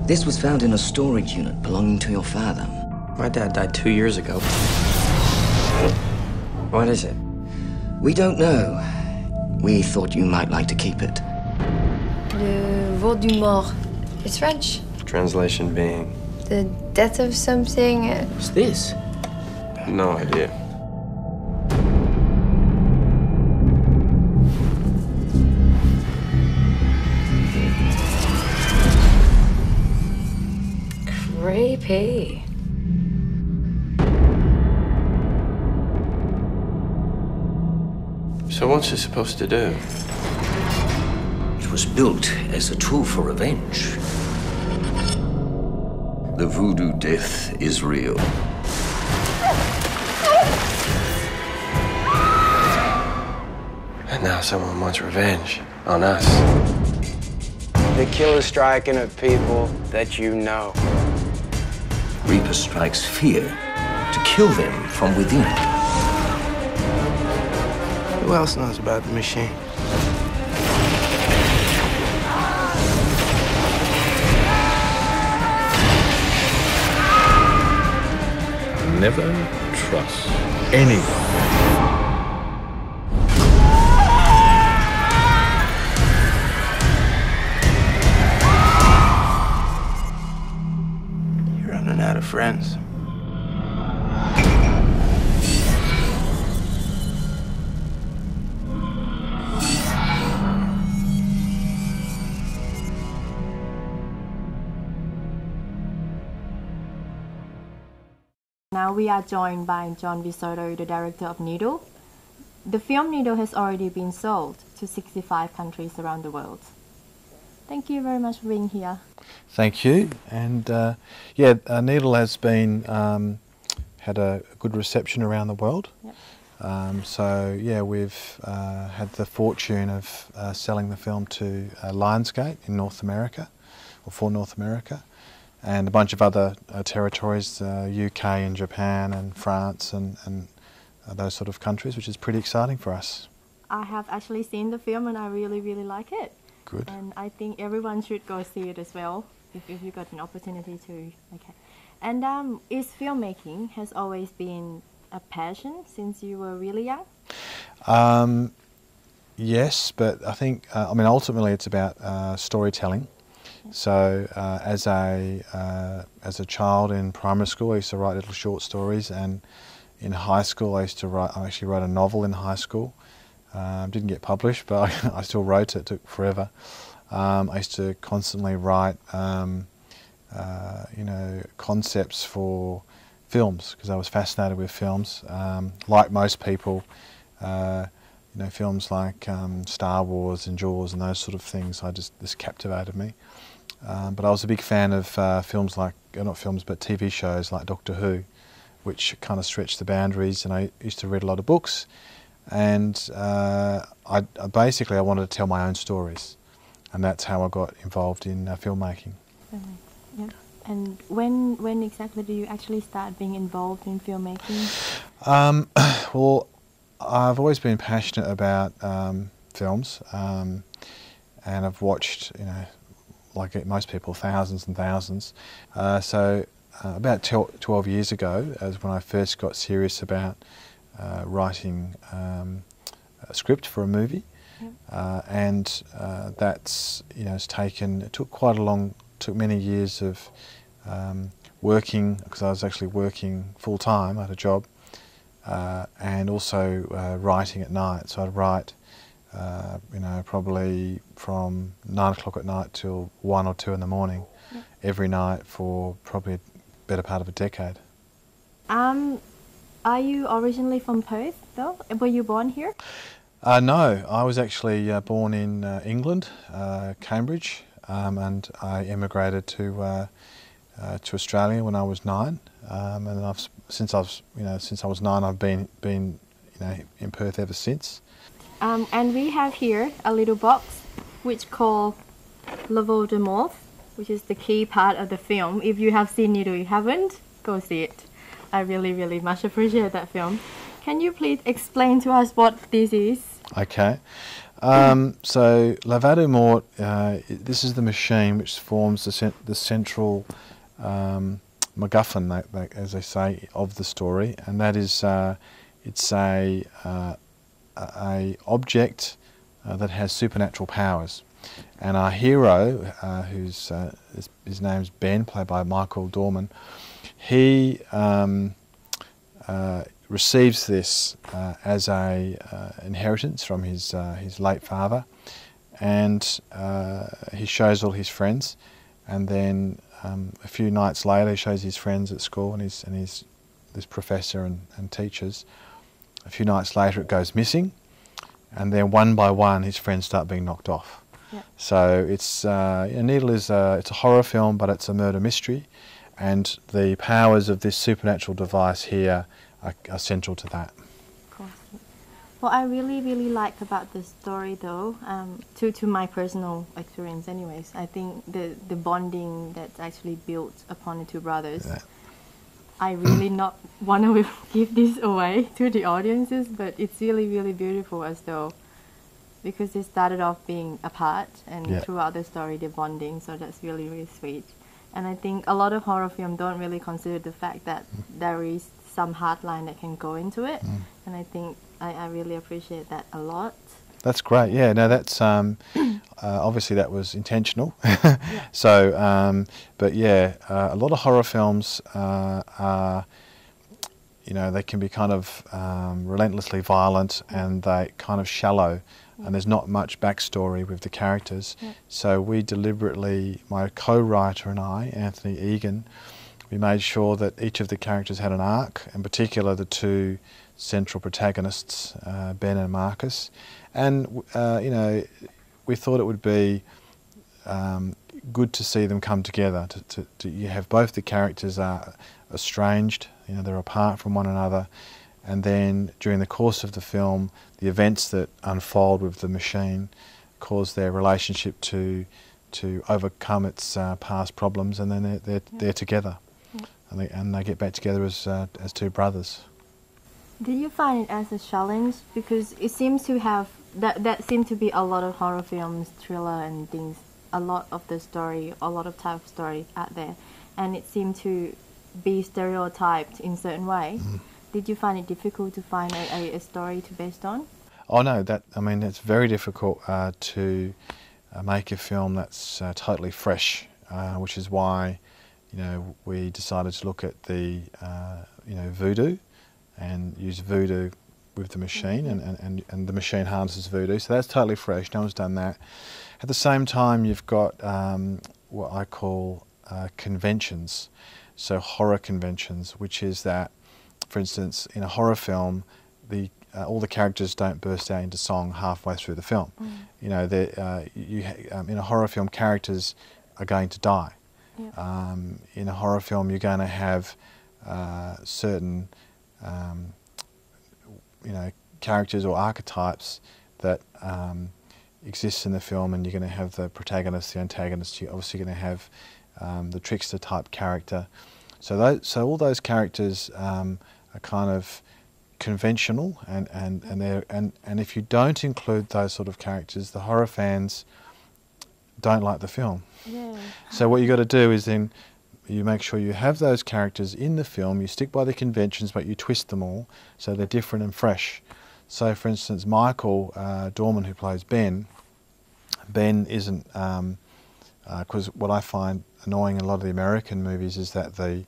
This was found in a storage unit belonging to your father. My dad died 2 years ago. What is it? We don't know. We thought you might like to keep it. Le vol du mort. It's French. Translation being? The death of something. What's this? No idea. Creepy. So what's it supposed to do? It was built as a tool for revenge. The voodoo death is real. And now someone wants revenge on us. The killer's striking at people that you know. Reaper strikes fear to kill them from within. Who else knows about the machine? Never trust anyone. You're running out of friends. Now we are joined by John Soto, the director of Needle. The film Needle has already been sold to 65 countries around the world. Thank you very much for being here. Thank you. And Needle has been had a good reception around the world. Yep. We've had the fortune of selling the film to Lionsgate in North America, or for North America, and a bunch of other territories, UK and Japan and France and those sort of countries, which is pretty exciting for us. I have actually seen the film and I really, really like it. Good. And I think everyone should go see it as well, if you got an opportunity to. Okay. And is filmmaking has always been a passion since you were really young? Yes, but I think, ultimately it's about storytelling. So as a child in primary school, I used to write little short stories, and in high school I actually wrote a novel in high school. Didn't get published, but I still wrote it. It took forever. I used to constantly write, concepts for films because I was fascinated with films. Like most people, films like Star Wars and Jaws and those sort of things, this captivated me. But I was a big fan of films like, not films, but TV shows like Doctor Who, which kind of stretched the boundaries, and I used to read a lot of books, and I wanted to tell my own stories, and that's how I got involved in filmmaking. Yeah. And when exactly do you actually start being involved in filmmaking? Well, I've always been passionate about films, and I've watched, like most people, thousands and thousands. About 12 years ago is when I first got serious about writing a script for a movie. Yep. It took many years of working, because I was actually working full-time at a job, and also writing at night. So I'd write probably from 9 o'clock at night till 1 or 2 in the morning, yep, every night for probably a better part of a decade. Are you originally from Perth, though? Were you born here? No, I was actually born in England, Cambridge, and I emigrated to Australia when I was 9, and since I was 9, I've been in Perth ever since. And we have here a little box which called Le Vol de Mort, which is the key part of the film. If you have seen it or you haven't, go see it. I really, really much appreciate that film. Can you please explain to us what this is? Okay. So Lavado Mort, this is the machine which forms the central MacGuffin, as they say, of the story, and that is it's a object that has supernatural powers. And our hero, his name's Ben, played by Michael Dorman, he receives this as a inheritance from his late father, and he shows all his friends, and then a few nights later he shows his friends at school and his this professor and teachers. A few nights later it goes missing, and then one by one his friends start being knocked off. Yeah. So it's Needle is it's a horror film, but it's a murder mystery, and the powers of this supernatural device here are central to that. Of course. What I really, really like about this story, though, to my personal experience, anyways, I think the bonding that's actually built upon the two brothers. Yeah. I really not want to give this away to the audiences, but it's really, really beautiful as though, because they started off being apart, and Yeah. throughout the story they're bonding, so that's really, really sweet. And I think a lot of horror films don't really consider the fact that there is some hard line that can go into it, and I think I really appreciate that a lot. That's great. Yeah, no, that's obviously that was intentional. So, but yeah, a lot of horror films are, they can be kind of relentlessly violent, and they kind of shallow, and there's not much backstory with the characters. Yeah. So we deliberately, my co-writer and I, Anthony Egan, we made sure that each of the characters had an arc, in particular the two central protagonists, Ben and Marcus. And, we thought it would be good to see them come together. You have both the characters are estranged, they're apart from one another, and then during the course of the film, the events that unfold with the machine cause their relationship to overcome its past problems, and then they're together. Yeah. And they get back together as two brothers. Did you find it as a challenge? Because it seems to have, that seemed to be a lot of horror films, thriller and things, a lot of the story, a lot of type of story out there, and it seemed to be stereotyped in certain way. Did you find it difficult to find a story to based on? Oh no, it's very difficult to make a film that's totally fresh, which is why, we decided to look at the, voodoo, and use voodoo with the machine, and the machine harnesses voodoo, so that's totally fresh, no one's done that. At the same time, you've got what I call conventions, so horror conventions, which is that, for instance, in a horror film, all the characters don't burst out into song halfway through the film. In a horror film, characters are going to die. Yeah. In a horror film, you're going to have certain characters or archetypes that exist in the film, and you're going to have the protagonist, the antagonist. You're obviously going to have the trickster type character. So all those characters are kind of conventional, and if you don't include those sort of characters, the horror fans don't like the film. Yeah. So what you got to do is then you make sure you have those characters in the film, you stick by the conventions, but you twist them all so they're different and fresh. So for instance, Michael Dorman, who plays Ben isn't, because what I find annoying in a lot of the American movies is that the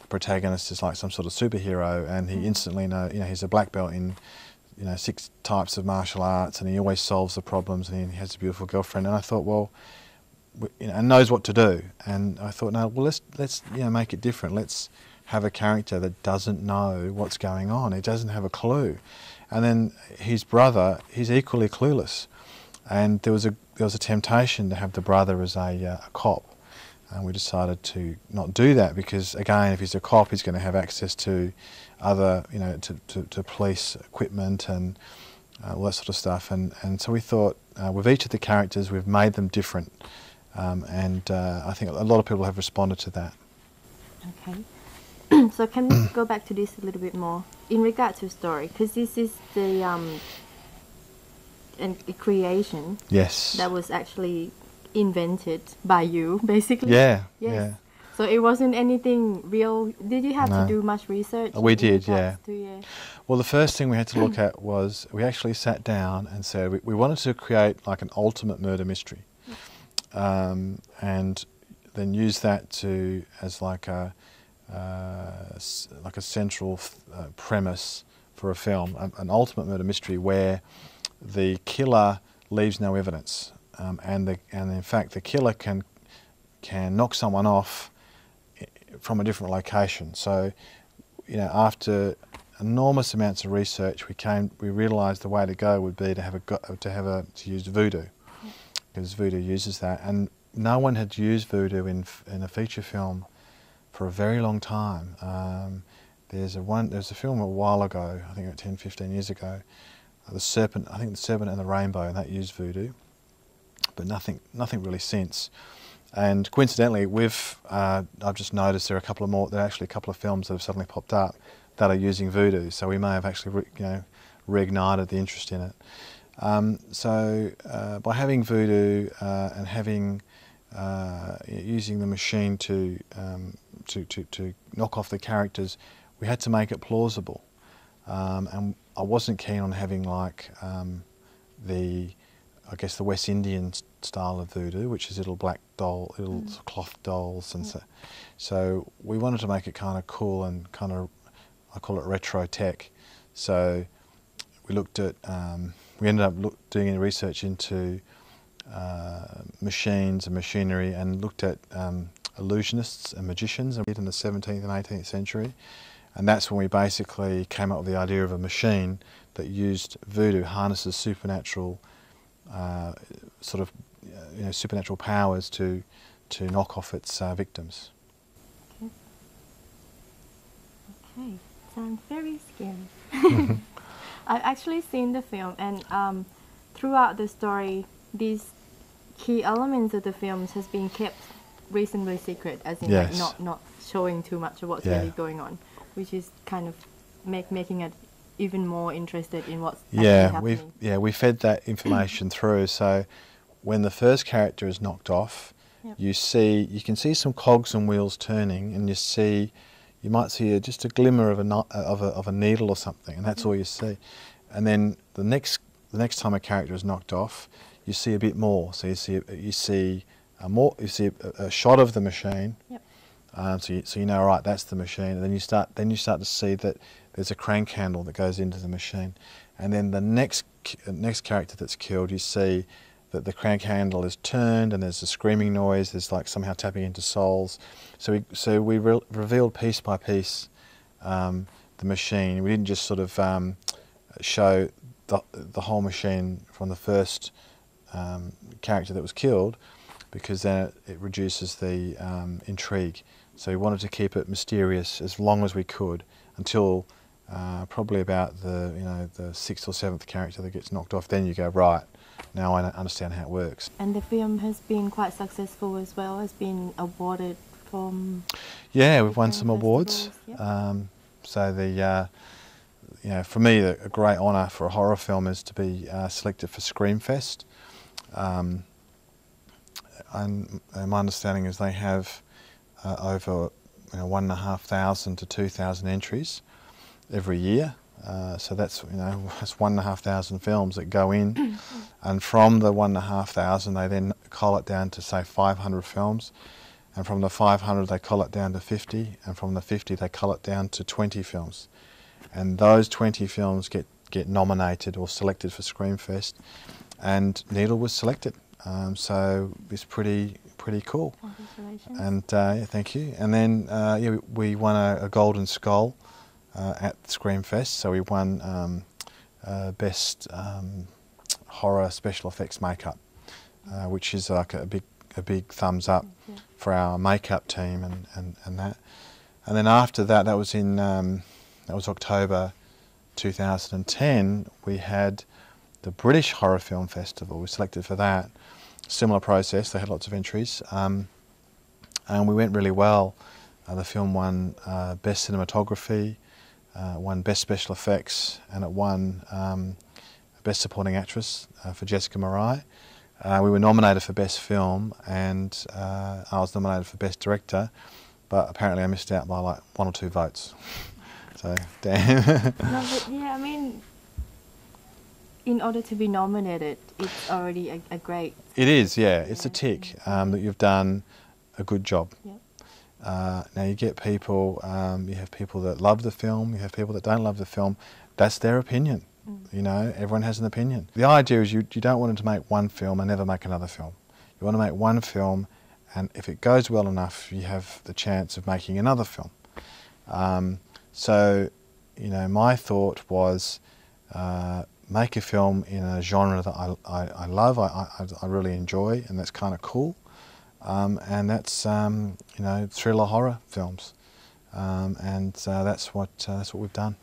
protagonist is like some sort of superhero, and he instantly he's a black belt in 6 types of martial arts, and he always solves the problems, and he has a beautiful girlfriend. And I thought, well, and knows what to do. And I thought, no, well, let's make it different. Let's have a character that doesn't know what's going on. He doesn't have a clue. And then his brother, he's equally clueless. And there was a temptation to have the brother as a cop. And we decided to not do that because, again, if he's a cop, he's going to have access to other, to police equipment and all that sort of stuff. And so we thought, with each of the characters, we've made them different. And I think a lot of people have responded to that. Okay. So can we go back to this a little bit more in regard to story? Because this is the a creation Yes. that was actually invented by you, basically. Yeah. Yes. Yeah. So it wasn't anything real. Did you have No. to do much research? We in did, regards yeah. to your- Well, the first thing we had to look at was we actually sat down and said we wanted to create like an ultimate murder mystery, and then use that to as like a central premise for a film, an ultimate murder mystery where the killer leaves no evidence, and in fact the killer can knock someone off from a different location. So, you know, after enormous amounts of research, we realised the way to go would be to use voodoo, because voodoo uses that, and no one had used voodoo in a feature film for a very long time. There's a film a while ago, I think about 10, 15 years ago, The Serpent and the Rainbow, and that used voodoo, but nothing really since. And coincidentally, I've just noticed there are actually a couple of films that have suddenly popped up that are using voodoo, so we may have actually reignited the interest in it. So by having voodoo and having using the machine to knock off the characters, we had to make it plausible, and I wasn't keen on having like the West Indian style of voodoo, which is little cloth dolls, and so we wanted to make it kind of cool and kind of, I call it retro tech. So we looked at, we ended up doing any research into machines and machinery, and looked at illusionists and magicians in the 17th and 18th century, and that's when we basically came up with the idea of a machine that used voodoo, harnesses supernatural supernatural powers to knock off its victims. Okay, sounds very scary. I've actually seen the film, and throughout the story, these key elements of the films has been kept reasonably secret, as in Yes. like not showing too much of what's Yeah. really going on, which is kind of making it even more interested in what's Yeah, actually happening. we fed that information through. So when the first character is knocked off, Yep. you can see some cogs and wheels turning, and you might see just a glimmer of a needle or something, and that's all you see. And then the next time a character is knocked off, you see a bit more. So you see a shot of the machine. Yep. So you know, right, that's the machine, and then you start to see that there's a crank handle that goes into the machine, and then the next character that's killed, you see that the crank handle is turned, and there's a screaming noise. There's like somehow tapping into souls. So we revealed piece by piece the machine. We didn't just sort of show the whole machine from the first character that was killed, because then it reduces the intrigue. So we wanted to keep it mysterious as long as we could, until probably about the sixth or seventh character that gets knocked off. Then you go, right, now I understand how it works. And the film has been quite successful as well. Has been awarded from. Yeah, we've won different some awards. festivals, So for me, a great honour for a horror film is to be selected for Screamfest. And my understanding is they have over 1,500 to 2,000 entries every year. So that's 1,500 films that go in, and from the 1,500 they then cull it down to say 500 films, and from the 500 they cull it down to 50, and from the 50 they cull it down to 20 films, and those 20 films get nominated or selected for Screamfest, and Needle was selected. So it's pretty cool. Congratulations. And thank you. And then we won a Golden Skull at Screamfest. So we won best horror special effects makeup, which is like a big thumbs up for our makeup team and that. And then after that, that was October 2010. We had the British Horror Film Festival. We were selected for that. Similar process. They had lots of entries, and we went really well. The film won Best Cinematography, won Best Special Effects, and it won Best Supporting Actress for Jessica Marai. We were nominated for Best Film, and I was nominated for Best Director, but apparently I missed out by like 1 or 2 votes. So, damn. No, but yeah, I mean, in order to be nominated, it's already a great... It is, yeah. It's a tick that you've done a good job. Yep. Now you get people, you have people that love the film, you have people that don't love the film. That's their opinion. You know, everyone has an opinion. The idea is you don't want to make one film and never make another film. You want to make one film, and if it goes well enough, you have the chance of making another film. So, you know, my thought was make a film in a genre that I love, I really enjoy, and that's kind of cool. And that's, you know, thriller horror films. And that's what we've done.